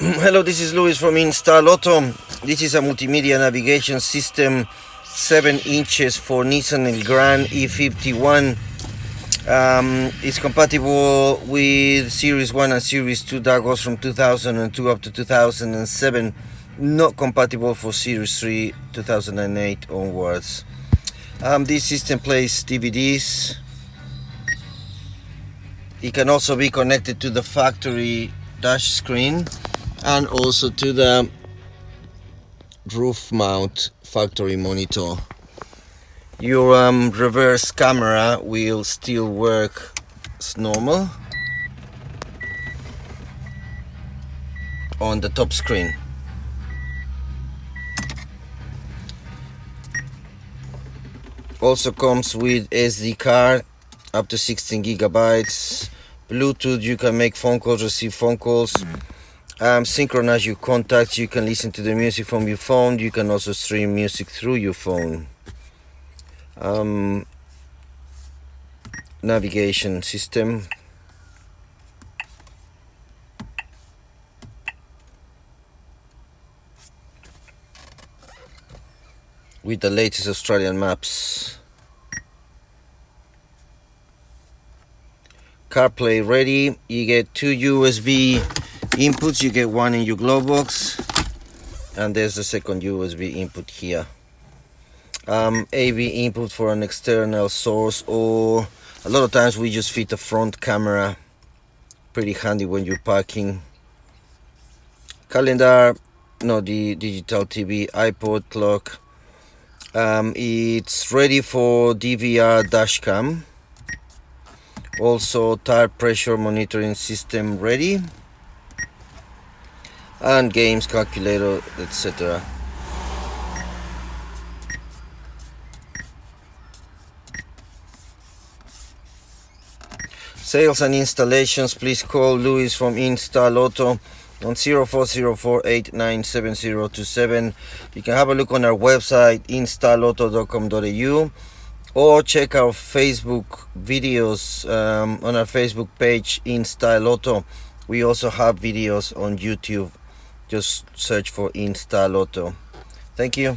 Hello, this is Luis from Install Auto. This is a multimedia navigation system, 7 inches for NISSAN ELGRAND E51. It's compatible with Series 1 and Series 2. That goes from 2002 up to 2007. Not compatible for Series 3, 2008 onwards. This system plays DVDs. It can also be connected to the factory dash screen and also to the roof mount factory monitor. Your reverse camera will still work as normal on the top screen. Also comes with SD card up to 16 gigabytes. Bluetooth, you can make phone calls, receive phone calls, synchronize your contacts. You can listen to the music from your phone. You can also stream music through your phone. Navigation system. With the latest Australian maps. CarPlay ready. You get 2 USB inputs. You get one in your glove box, and there's the second USB input here. AV input for an external source, or a lot of times we just fit the front camera. Pretty handy when you're parking. Calendar, no, the digital TV, iPod, clock. It's ready for DVR dashcam. Also tire pressure monitoring system ready, and games, calculator, etc. Sales and installations, please call Luis from Install Auto on 0404897027. You can have a look on our website installauto.com.au, or check our Facebook videos on our Facebook page Install Auto. We also have videos on YouTube. Just search for Install Auto. Thank you.